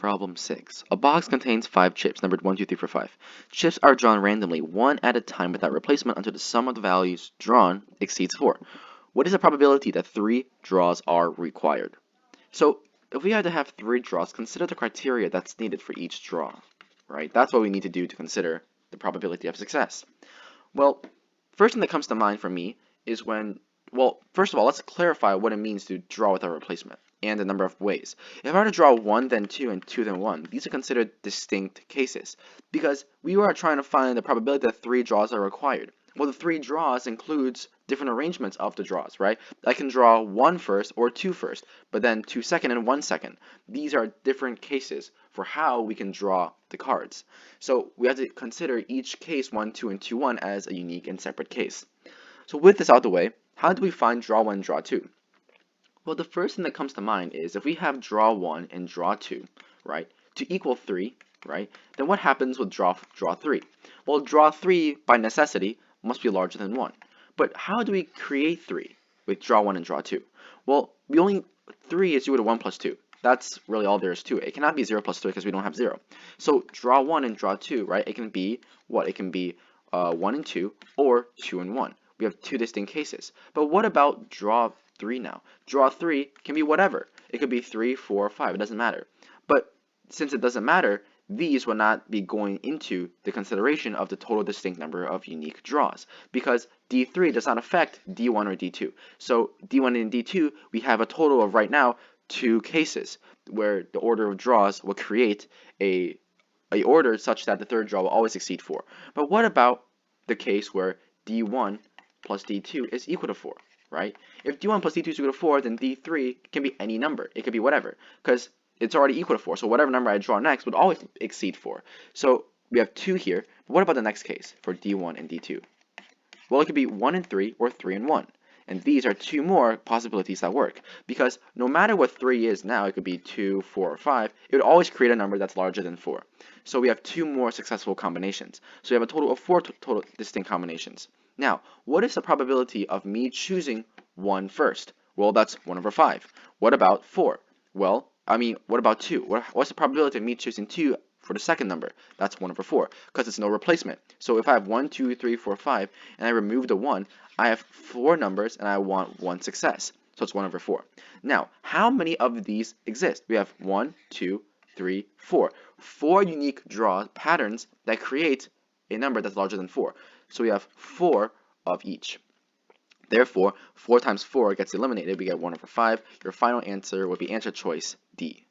Problem 6. A box contains 5 chips, numbered 1, 2, 3, 4, 5. Chips are drawn randomly, one at a time without replacement until the sum of the values drawn exceeds 4. What is the probability that 3 draws are required? So, if we had to have 3 draws, consider the criteria that's needed for each draw, right? That's what we need to do to consider the probability of success. Well, first thing that comes to mind for me is first of all, let's clarify what it means to draw without replacement and the number of ways. If I were to draw 1 then 2 and 2 then 1, these are considered distinct cases because we are trying to find the probability that 3 draws are required. Well, the 3 draws includes different arrangements of the draws, right? I can draw 1 first or 2 first, but then 2 second and 1 second. These are different cases for how we can draw the cards. So we have to consider each case 1, 2, and 2, 1 as a unique and separate case. So with this out of the way, how do we find draw 1 and draw 2? Well, the first thing that comes to mind is if we have draw 1 and draw 2, right, to equal 3, right, then what happens with draw 3? Well, draw 3, by necessity, must be larger than 1. But how do we create 3 with draw 1 and draw 2? Well, 3 is equal to 1 plus 2. That's really all there is to it. It cannot be 0 plus 3 because we don't have 0. So draw 1 and draw 2, right, it can be what? It can be 1 and 2 or 2 and 1. We have two distinct cases. But what about draw 3 now? Draw 3 can be whatever. It could be 3, 4, 5. It doesn't matter. But since it doesn't matter, these will not be going into the consideration of the total distinct number of unique draws because D3 does not affect D1 or D2. So D1 and D2, we have a total of right now 2 cases where the order of draws will create a order such that the third draw will always exceed 4. But what about the case where D1 plus D2 is equal to 4, right? If D1 plus D2 is equal to 4, then D3 can be any number. It could be whatever, because it's already equal to 4. So whatever number I draw next would always exceed 4. So we have 2 here. But what about the next case for D1 and D2? Well, it could be 1 and 3 or 3 and 1. And these are 2 more possibilities that work. Because no matter what 3 is now, it could be 2, 4, or 5, it would always create a number that's larger than 4. So we have 2 more successful combinations. So we have a total of 4 total distinct combinations. Now, what is the probability of me choosing 1 first? Well, that's 1 over 5. What about 4? Well, what about 2? What's the probability of me choosing 2 for the second number? That's 1 over 4, because it's no replacement. So if I have 1, 2, 3, 4, 5, and I remove the 1, I have 4 numbers, and I want 1 success. So it's 1 over 4. Now, how many of these exist? We have 1, 2, 3, 4. 4 unique draw patterns that create a number that's larger than 4. So we have 4 of each. Therefore, 4 times 4 gets eliminated. We get 1 over 5. Your final answer would be answer choice D.